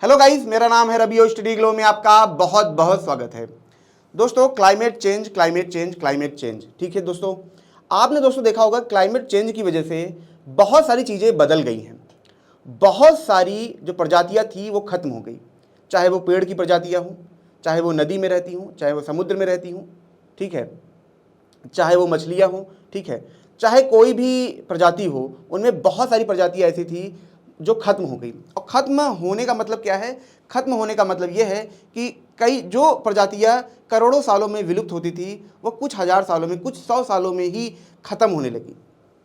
Hello guys, मेरा नाम है रबी और स्टडी ग्लो में आपका बहुत बहुत स्वागत है। दोस्तों, climate change climate change climate change, ठीक है दोस्तों। आपने दोस्तों देखा होगा क्लाइमेट चेंज की वजह से बहुत सारी चीज़ें बदल गई हैं। बहुत सारी जो प्रजातियां थी वो खत्म हो गई, चाहे वो पेड़ की प्रजातियां हों, चाहे वो नदी में रहती हों, चाहे वो समुद्र में रहती हों, ठीक है, चाहे वो मछलियाँ हों, ठीक है, चाहे कोई भी प्रजाति हो, उनमें बहुत सारी प्रजातियाँ ऐसी थी जो खत्म हो गई। और खत्म होने का मतलब क्या है? खत्म होने का मतलब ये है कि कई जो प्रजातियाँ करोड़ों सालों में विलुप्त होती थी, वो कुछ हज़ार सालों में, कुछ 100 सालों में ही खत्म होने लगी।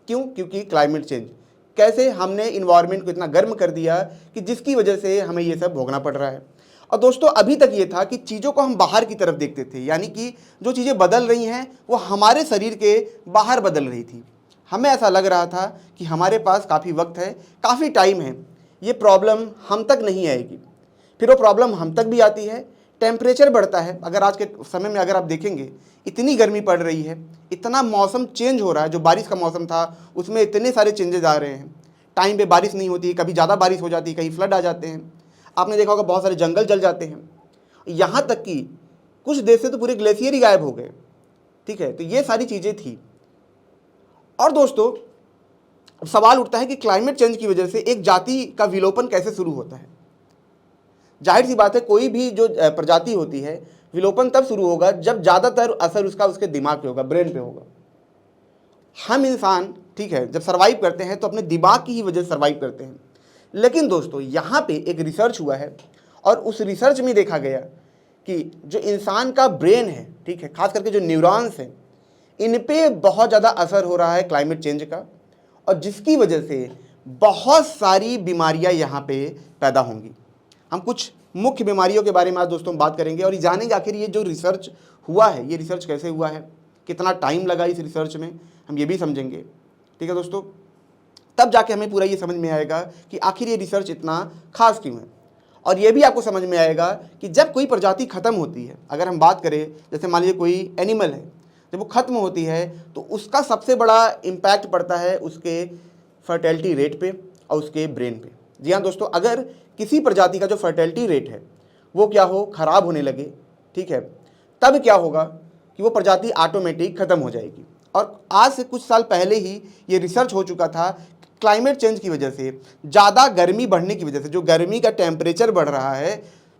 क्यों? क्योंकि क्लाइमेट चेंज। कैसे? हमने इन्वायरमेंट को इतना गर्म कर दिया कि जिसकी वजह से हमें ये सब भोगना पड़ रहा है। और दोस्तों, अभी तक ये था कि चीज़ों को हम बाहर की तरफ देखते थे, यानी कि जो चीज़ें बदल रही हैं वो हमारे शरीर के बाहर बदल रही थी। हमें ऐसा लग रहा था कि हमारे पास काफ़ी वक्त है, काफ़ी टाइम है, ये प्रॉब्लम हम तक नहीं आएगी। फिर वो प्रॉब्लम हम तक भी आती है, टेम्परेचर बढ़ता है। अगर आज के समय में अगर आप देखेंगे, इतनी गर्मी पड़ रही है, इतना मौसम चेंज हो रहा है। जो बारिश का मौसम था उसमें इतने सारे चेंजेस आ रहे हैं। टाइम पे बारिश नहीं होती, कभी ज़्यादा बारिश हो जाती है, कहीं फ्लड आ जाते हैं। आपने देखा होगा बहुत सारे जंगल जल जाते हैं, यहाँ तक कि कुछ देश से तो पूरे ग्लेशियर ही गायब हो गए, ठीक है। तो ये सारी चीज़ें थी। और दोस्तों, सवाल उठता है कि क्लाइमेट चेंज की वजह से एक जाति का विलोपन कैसे शुरू होता है। जाहिर सी बात है, कोई भी जो प्रजाति होती है, विलोपन तब शुरू होगा जब ज़्यादातर असर उसका उसके दिमाग पे होगा, ब्रेन पे होगा। हम इंसान, ठीक है, जब सर्वाइव करते हैं तो अपने दिमाग की ही वजह से सर्वाइव करते हैं। लेकिन दोस्तों, यहाँ पे एक रिसर्च हुआ है और उस रिसर्च में देखा गया कि जो इंसान का ब्रेन है, ठीक है, खास करके जो न्यूरॉन्स हैं, इन पे बहुत ज़्यादा असर हो रहा है क्लाइमेट चेंज का, और जिसकी वजह से बहुत सारी बीमारियां यहाँ पे पैदा होंगी। हम कुछ मुख्य बीमारियों के बारे में आज दोस्तों बात करेंगे और ये जानेंगे आखिर ये जो रिसर्च हुआ है, ये रिसर्च कैसे हुआ है, कितना टाइम लगा इस रिसर्च में, हम ये भी समझेंगे, ठीक है दोस्तों। तब जाके हमें पूरा ये समझ में आएगा कि आखिर ये रिसर्च इतना खास क्यों है। और ये भी आपको समझ में आएगा कि जब कोई प्रजाति खत्म होती है, अगर हम बात करें, जैसे मान लीजिए कोई एनिमल है, जब वो खत्म होती है तो उसका सबसे बड़ा इम्पैक्ट पड़ता है उसके फर्टिलिटी रेट पे और उसके ब्रेन पे। जी हाँ दोस्तों, अगर किसी प्रजाति का जो फर्टिलिटी रेट है वो क्या हो, खराब होने लगे, ठीक है, तब क्या होगा कि वो प्रजाति ऑटोमेटिक खत्म हो जाएगी। और आज से कुछ साल पहले ही ये रिसर्च हो चुका था। क्लाइमेट चेंज की वजह से, ज़्यादा गर्मी बढ़ने की वजह से, जो गर्मी का टेम्परेचर बढ़ रहा है,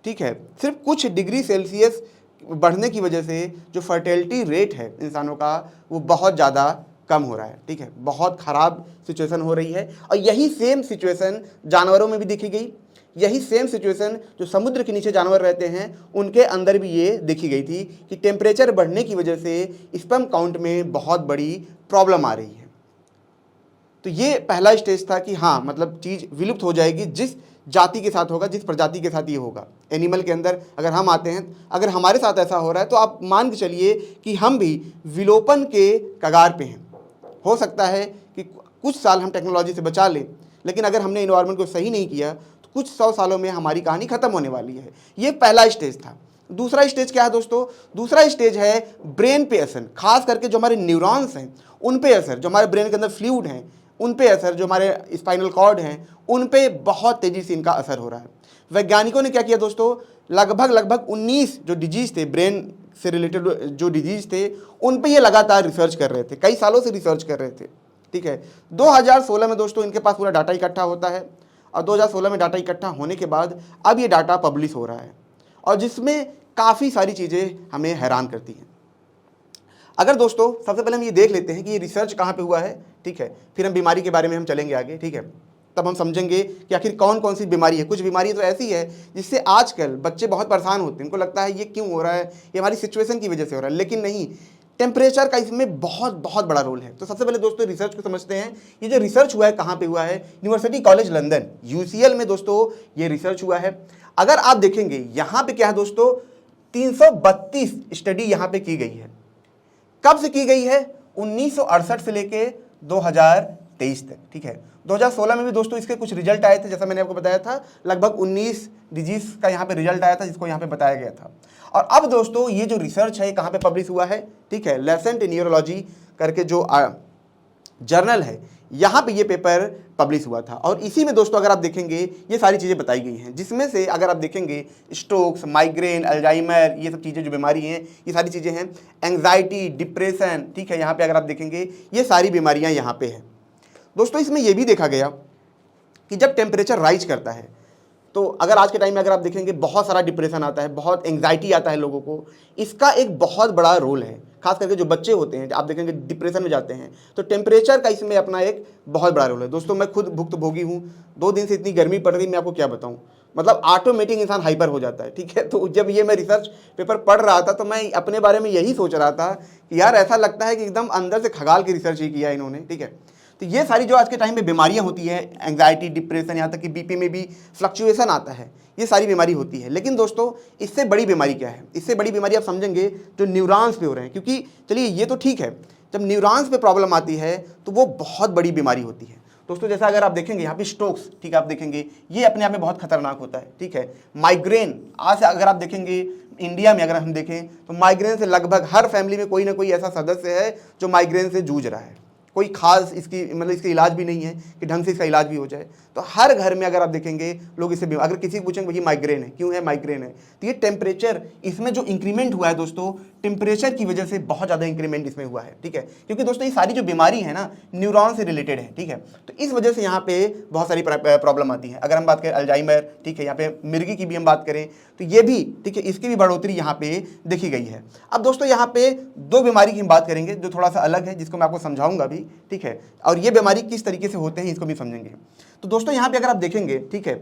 ठीक है, सिर्फ कुछ डिग्री सेल्सियस बढ़ने की वजह से जो फर्टिलिटी रेट है इंसानों का, वो बहुत ज़्यादा कम हो रहा है, ठीक है, बहुत ख़राब सिचुएशन हो रही है। और यही सेम सिचुएशन जानवरों में भी देखी गई। यही सेम सिचुएशन जो समुद्र के नीचे जानवर रहते हैं उनके अंदर भी ये देखी गई थी कि टेम्परेचर बढ़ने की वजह से स्पर्म काउंट में बहुत बड़ी प्रॉब्लम आ रही है। तो ये पहला स्टेज था कि हाँ, मतलब चीज़ विलुप्त हो जाएगी जिस जाति के साथ होगा, जिस प्रजाति के साथ ये होगा। एनिमल के अंदर अगर हम आते हैं, अगर हमारे साथ ऐसा हो रहा है तो आप मान के चलिए कि हम भी विलोपन के कगार पे हैं। हो सकता है कि कुछ साल हम टेक्नोलॉजी से बचा लें, लेकिन अगर हमने इन्वायरमेंट को सही नहीं किया तो कुछ 100 सालों में हमारी कहानी खत्म होने वाली है। ये पहला स्टेज था। दूसरा स्टेज क्या है दोस्तों? दूसरा स्टेज है ब्रेन पे असर, खास करके जो हमारे न्यूरॉन्स हैं उन पे असर, जो हमारे ब्रेन के अंदर फ्लूइड हैं उन पे असर, जो हमारे स्पाइनल कॉर्ड हैं उन पे बहुत तेज़ी से इनका असर हो रहा है। वैज्ञानिकों ने क्या किया दोस्तों, लगभग 19 जो डिजीज़ थे, ब्रेन से रिलेटेड जो डिजीज़ थे, उन पे ये लगातार रिसर्च कर रहे थे, कई सालों से रिसर्च कर रहे थे, ठीक है। 2016 में दोस्तों इनके पास पूरा डाटा इकट्ठा होता है और 2016 में डाटा इकट्ठा होने के बाद अब ये डाटा पब्लिश हो रहा है, और जिसमें काफ़ी सारी चीज़ें हमें हैरान करती हैं। अगर दोस्तों, सबसे पहले हम ये देख लेते हैं कि ये रिसर्च कहाँ पे हुआ है, ठीक है, फिर हम बीमारी के बारे में हम चलेंगे आगे, ठीक है। तब हम समझेंगे कि आखिर कौन कौन सी बीमारी है। कुछ बीमारी तो ऐसी है जिससे आजकल बच्चे बहुत परेशान होते हैं, उनको लगता है ये क्यों हो रहा है, ये हमारी सिचुएशन की वजह से हो रहा है, लेकिन नहीं, टेम्परेचर का इसमें बहुत बहुत बड़ा रोल है। तो सबसे पहले दोस्तों रिसर्च को समझते हैं। ये जो रिसर्च हुआ है कहाँ पे हुआ है? यूनिवर्सिटी कॉलेज लंदन, यूसीएल में दोस्तों ये रिसर्च हुआ है। अगर आप देखेंगे यहाँ पे क्या है दोस्तों, 332 स्टडी यहाँ पे की गई है। कब से की गई है? 1968 से लेके 2023 तक, ठीक है। 2016 में भी दोस्तों इसके कुछ रिजल्ट आए थे, जैसा मैंने आपको बताया था, लगभग 19 डिजीज का यहाँ पे रिजल्ट आया था जिसको यहाँ पे बताया गया था। और अब दोस्तों ये जो रिसर्च है कहाँ पे पब्लिश हुआ है, ठीक है, लेसेंट न्यूरोलॉजी करके जो जर्नल है, यहाँ पे ये पेपर पब्लिश हुआ था और इसी में दोस्तों अगर आप देखेंगे ये सारी चीज़ें बताई गई हैं, जिसमें से अगर आप देखेंगे स्ट्रोक्स, माइग्रेन, अल्जाइमर, ये सब चीज़ें जो बीमारी हैं, ये सारी चीज़ें हैं, एंग्जाइटी, डिप्रेशन, ठीक है, यहाँ पे अगर आप देखेंगे ये सारी बीमारियाँ यहाँ पे हैं। दोस्तों इसमें ये भी देखा गया कि जब टेम्परेचर राइज करता है तो अगर आज के टाइम में अगर आप देखेंगे बहुत सारा डिप्रेशन आता है, बहुत एंग्जाइटी आता है लोगों को, इसका एक बहुत बड़ा रोल है। खास करके जो बच्चे होते हैं आप देखेंगे डिप्रेशन में जाते हैं तो टेम्परेचर का इसमें अपना एक बहुत बड़ा रोल है। दोस्तों मैं खुद भुक्तभोगी हूँ, 2 दिन से इतनी गर्मी पड़ रही, मैं आपको क्या बताऊँ, मतलब ऑटोमेटिक इंसान हाइपर हो जाता है, ठीक है। तो जब ये मैं रिसर्च पेपर पढ़ रहा था तो मैं अपने बारे में यही सोच रहा था कि यार ऐसा लगता है कि एकदम अंदर से खगाल की रिसर्च ही किया इन्होंने, ठीक है। तो ये सारी जो आज के टाइम में बीमारियां होती है, एंग्जाइटी, डिप्रेशन, यहाँ तक कि बीपी में भी फ्लक्चुएशन आता है, ये सारी बीमारी होती है। लेकिन दोस्तों इससे बड़ी बीमारी क्या है, इससे बड़ी बीमारी आप समझेंगे जो न्यूरॉन्स पे हो रहे हैं, क्योंकि चलिए ये तो ठीक है, जब न्यूरॉन्स पे प्रॉब्लम आती है तो वो बहुत बड़ी बीमारी होती है। दोस्तों जैसा अगर आप देखेंगे यहाँ पे स्ट्रोक्स, ठीक है, आप देखेंगे ये अपने आप में बहुत खतरनाक होता है, ठीक है। माइग्रेन, आज अगर आप देखेंगे इंडिया में अगर हम देखें तो माइग्रेन से लगभग हर फैमिली में कोई ना कोई ऐसा सदस्य है जो माइग्रेन से जूझ रहा है। कोई खास इसकी मतलब इसका इलाज भी नहीं है कि ढंग से इसका इलाज भी हो जाए। तो हर घर में अगर आप देखेंगे लोग इससे, अगर किसी को पूछेंगे ये माइग्रेन है, क्यों है माइग्रेन है, तो ये टेम्परेचर, इसमें जो इंक्रीमेंट हुआ है दोस्तों, टेम्परेचर की वजह से बहुत ज़्यादा इंक्रीमेंट इसमें हुआ है, ठीक है। क्योंकि दोस्तों ये सारी जो बीमारी है ना न्यूरॉन से रिलेटेड है, ठीक है। तो इस वजह से यहाँ पे बहुत सारी प्रॉब्लम आती है। अगर हम बात करें अल्जाइमर, ठीक है, यहाँ पे मिर्गी की भी हम बात करें तो ये भी, ठीक है, इसकी भी बढ़ोतरी यहाँ पे देखी गई है। अब दोस्तों यहाँ पे 2 बीमारी की हम बात करेंगे जो थोड़ा सा अलग है, जिसको मैं आपको समझाऊंगा भी, ठीक है, और ये बीमारी किस तरीके से होते हैं इसको भी समझेंगे। तो दोस्तों यहाँ पे अगर आप देखेंगे, ठीक है,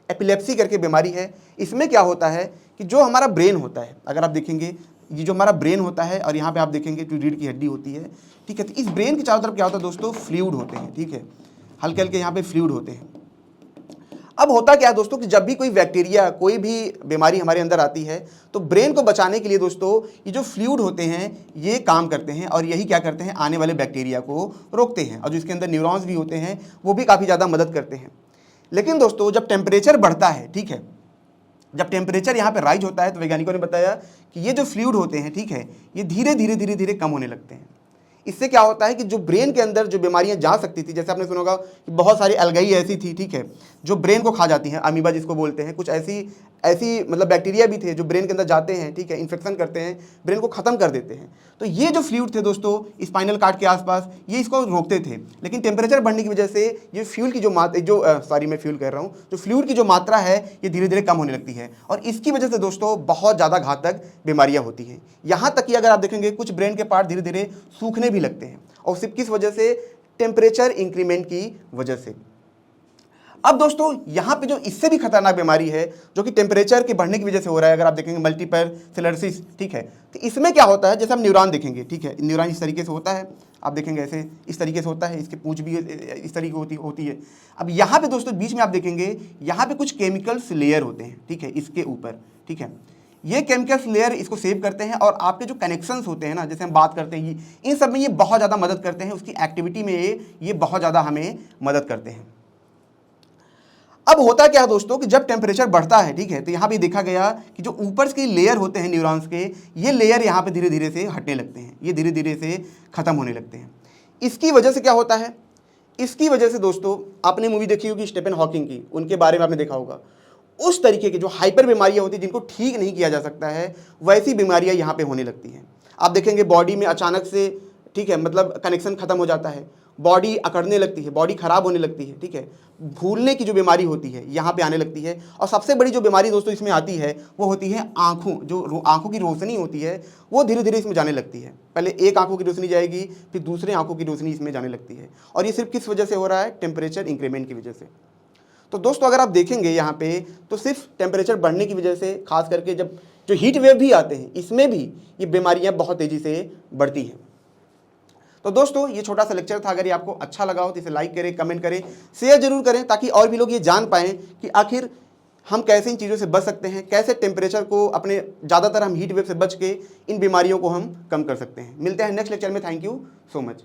एपिलेप्सी करके बीमारी है। इसमें क्या होता है कि जो हमारा ब्रेन होता है, अगर आप देखेंगे ये जो हमारा ब्रेन होता है और यहाँ पे आप देखेंगे जो रीढ़ की हड्डी होती है, ठीक है, तो इस ब्रेन के चारों तरफ क्या होता है दोस्तों, फ्लूइड होते हैं, ठीक है, हल्के हल्के यहाँ पे फ्लूइड होते हैं। अब होता क्या है दोस्तों कि जब भी कोई बैक्टीरिया, कोई भी बीमारी हमारे अंदर आती है तो ब्रेन को बचाने के लिए दोस्तों ये जो फ्लूइड होते हैं ये काम करते हैं और यही क्या करते हैं, आने वाले बैक्टीरिया को रोकते हैं। और जो इसके अंदर न्यूरॉन्स भी होते हैं वो भी काफ़ी ज़्यादा मदद करते हैं। लेकिन दोस्तों जब टेम्परेचर बढ़ता है, ठीक है, जब टेम्परेचर यहाँ पे राइज होता है तो वैज्ञानिकों ने बताया कि ये जो फ्लूइड होते हैं, ठीक है, ये धीरे धीरे धीरे धीरे कम होने लगते हैं। इससे क्या होता है कि जो ब्रेन के अंदर जो बीमारियां जा सकती थी, जैसे आपने सुना होगा कि बहुत सारी अलगई ऐसी थी, ठीक है, जो ब्रेन को खा जाती हैं, अमीबा जिसको बोलते हैं, कुछ ऐसी मतलब बैक्टीरिया भी थे जो ब्रेन के अंदर जाते हैं, ठीक है, इन्फेक्शन करते हैं, ब्रेन को ख़त्म कर देते हैं। तो ये जो फ्लूइड थे दोस्तों स्पाइनल कार्ड के आसपास, ये इसको रोकते थे। लेकिन टेम्परेचर बढ़ने की वजह से ये फ्यूल की जो फ्लूइड की जो मात्रा है ये धीरे धीरे कम होने लगती है और इसकी वजह से दोस्तों बहुत ज़्यादा घातक बीमारियां होती हैं। यहाँ तक कि अगर आप देखेंगे कुछ ब्रेन के पार्ट धीरे धीरे सूखने भी लगते हैं और सिर्फ किस वजह से, टेम्परेचर इंक्रीमेंट की वजह से। अब दोस्तों यहाँ पे जो इससे भी खतरनाक बीमारी है जो कि टेम्परेचर के बढ़ने की वजह से हो रहा है, अगर आप देखेंगे मल्टीपल स्क्लेरोसिस, ठीक है, तो इसमें क्या होता है, जैसे हम न्यूरॉन देखेंगे, ठीक है, न्यूरॉन इस तरीके से होता है, आप देखेंगे ऐसे इस तरीके से होता है, इसकी पूंछ भी इस तरीके होती है। अब यहाँ पे दोस्तों बीच में आप देखेंगे यहाँ पे कुछ केमिकल्स लेयर होते हैं, ठीक है, इसके ऊपर, ठीक है, ये केमिकल्स लेयर इसको सेव करते हैं और आपके जो कनेक्शंस होते हैं ना, जैसे हम बात करते हैं इन सब में ये बहुत ज़्यादा मदद करते हैं, उसकी एक्टिविटी में ये बहुत ज़्यादा हमें मदद करते हैं। अब होता क्या है दोस्तों कि जब टेम्परेचर बढ़ता है, ठीक है, तो यहाँ पे देखा गया कि जो ऊपर के लेयर होते हैं न्यूरॉन्स के, ये लेयर यहाँ पे धीरे धीरे से हटने लगते हैं, ये धीरे धीरे से ख़त्म होने लगते हैं। इसकी वजह से क्या होता है, इसकी वजह से दोस्तों आपने मूवी देखी होगी स्टीफन हॉकिंग की, उनके बारे में आपने देखा होगा, उस तरीके की जो हाइपर बीमारियां होती हैं जिनको ठीक नहीं किया जा सकता है, वैसी बीमारियां यहाँ पे होने लगती हैं। आप देखेंगे बॉडी में अचानक से, ठीक है, मतलब कनेक्शन खत्म हो जाता है, बॉडी अकड़ने लगती है, बॉडी खराब होने लगती है, ठीक है, भूलने की जो बीमारी होती है यहाँ पे आने लगती है। और सबसे बड़ी जो बीमारी दोस्तों इसमें आती है वो होती है आँखों, जो आँखों की रोशनी होती है वो धीरे धीरे इसमें जाने लगती है। पहले एक आँखों की रोशनी जाएगी, फिर दूसरे आँखों की रोशनी इसमें जाने लगती है और ये सिर्फ किस वजह से हो रहा है, टेम्परेचर इंक्रीमेंट की वजह से। तो दोस्तों अगर आप देखेंगे यहाँ पे तो सिर्फ टेम्परेचर बढ़ने की वजह से, खास करके जब जो हीट वेव भी आते हैं इसमें भी ये बीमारियाँ बहुत तेज़ी से बढ़ती हैं। तो दोस्तों ये छोटा सा लेक्चर था, अगर ये आपको अच्छा लगा हो तो इसे लाइक करें, कमेंट करें, शेयर जरूर करें ताकि और भी लोग ये जान पाएँ कि आखिर हम कैसे इन चीज़ों से बच सकते हैं, कैसे टेम्परेचर को अपने, ज़्यादातर हम हीट वेव से बच के इन बीमारियों को हम कम कर सकते हैं। मिलते हैं नेक्स्ट लेक्चर में। Thank you so much.